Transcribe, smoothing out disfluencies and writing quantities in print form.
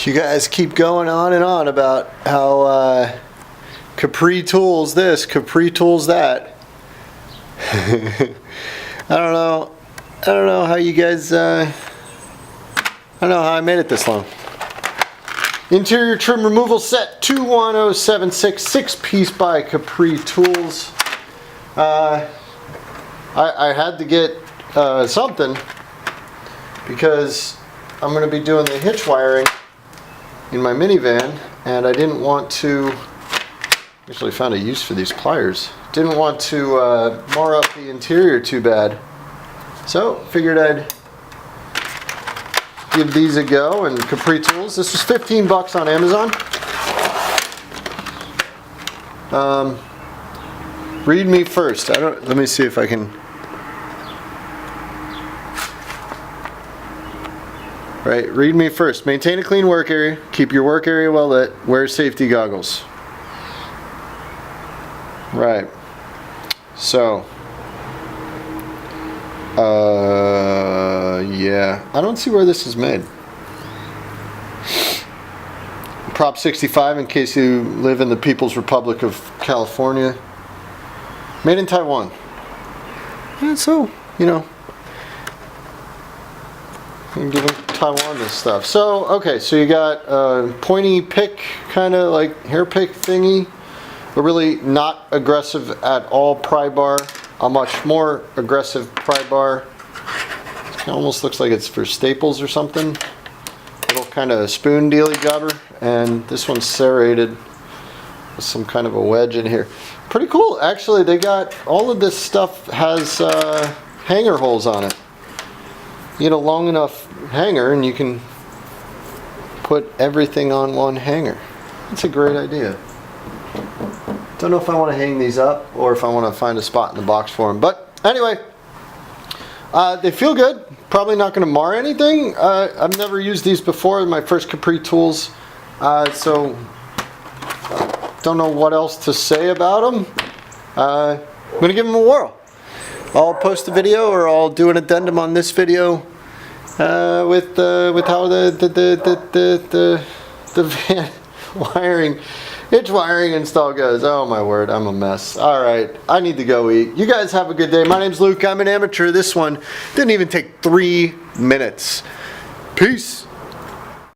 You guys keep going on and on about how Capri tools this, Capri tools that. I don't know how you guys, I don't know how I made it this long. Interior trim removal set 21076, 6-piece by Capri Tools. I had to get something because I'm going to be doing the hitch wiring in my minivan, and I didn't want to, actually found a use for these pliers, didn't want to mar up the interior too bad. So figured I'd give these a go, and Capri Tools. This was 15 bucks on Amazon. Read me first. Let me see if I can. Right, read me first. Maintain a clean work area. Keep your work area well lit. Wear safety goggles. Right. So. Yeah. I don't see where this is made. Prop 65 in case you live in the People's Republic of California. Made in Taiwan. And so, you know, I'm giving Taiwan this stuff. So, okay, so you got a pointy pick, kind of like hair pick thingy. A really not aggressive at all pry bar. A much more aggressive pry bar. It almost looks like it's for staples or something. Little kind of spoon dealy jobber. And this one's serrated with some kind of a wedge in here. Pretty cool. Actually, they got all of this stuff has hanger holes on it. You get a long enough hanger and you can put everything on one hanger. That's a great idea. Don't know if I want to hang these up or if I want to find a spot in the box for them. But anyway, they feel good. Probably not going to mar anything. I've never used these before. My first Capri Tools. So don't know what else to say about them. I'm going to give them a whirl. I'll post a video, or I'll do an addendum on this video with how the van wiring, hitch wiring install goes. Oh my word, I'm a mess. All right, I need to go eat. You guys have a good day. My name's Luke. I'm an amateur. This one didn't even take 3 minutes. Peace.